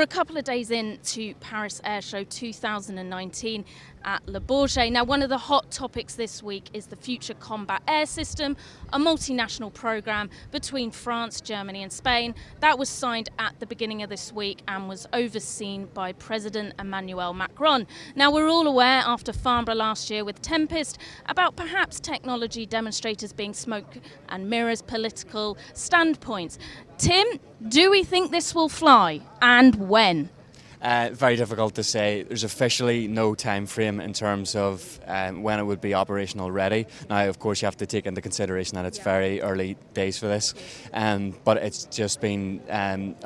We're a couple of days into Paris Air Show 2019 at Le Bourget. Now, one of the hot topics this week is the Future Combat Air System, a multinational program between France, Germany and Spain that was signed at the beginning of this week and was overseen by President Emmanuel Macron. Now, we're all aware after Farnborough last year with Tempest about perhaps technology demonstrators being smoke and mirrors political standpoints. Tim, do we think this will fly, and when? Very difficult to say. There's officially no time frame in terms of when it would be operational ready. Now, of course, you have to take into consideration that it's very early days for this, but it's just been,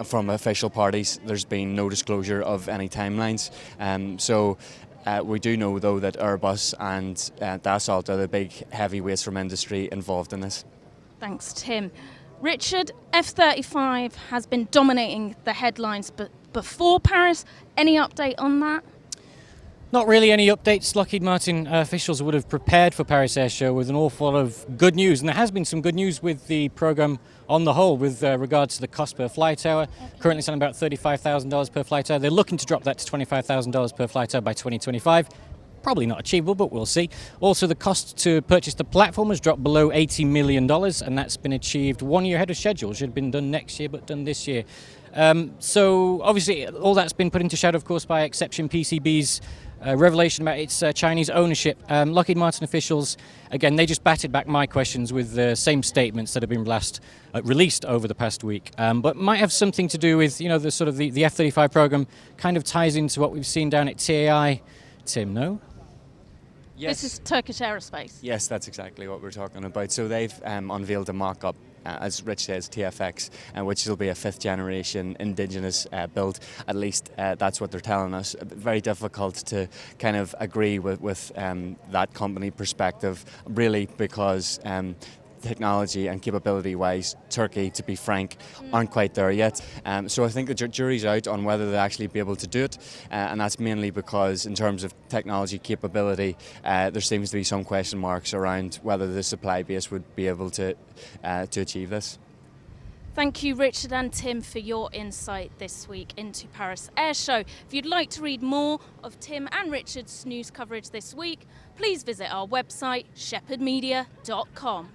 from official parties, there's been no disclosure of any timelines. We do know, though, that Airbus and Dassault are the big heavyweights from industry involved in this. Thanks, Tim. Richard, F-35 has been dominating the headlines before Paris. Any update on that? Not really any updates. Lockheed Martin officials would have prepared for Paris Air Show with an awful lot of good news, and there has been some good news with the program on the whole with regards to the cost per flight hour. Currently selling about $35,000 per flight hour. They're looking to drop that to $25,000 per flight hour by 2025. Probably not achievable, but we'll see. Also, the cost to purchase the platform has dropped below $80 million, and that's been achieved 1 year ahead of schedule. Should have been done next year, but done this year. So, obviously, all that's been put into shadow, of course, by Exception PCB's revelation about its Chinese ownership. Lockheed Martin officials, again, they just batted back my questions with the same statements that have been released over the past week, but might have something to do with, the sort of the F-35 program kind of ties into what we've seen down at TAI. Tim, no? Yes. This is Turkish Aerospace. Yes, that's exactly what we're talking about. So they've unveiled a mock-up, as Rich says, TFX, which will be a fifth-generation indigenous build. At least that's what they're telling us. Very difficult to kind of agree with that company perspective, really, because technology and capability-wise, Turkey, to be frank, aren't quite there yet. So I think the jury's out on whether they'll actually be able to do it, and that's mainly because in terms of technology capability, there seems to be some question marks around whether the supply base would be able to achieve this. Thank you, Richard and Tim, for your insight this week into Paris Air Show. If you'd like to read more of Tim and Richard's news coverage this week, please visit our website, shephardmedia.com.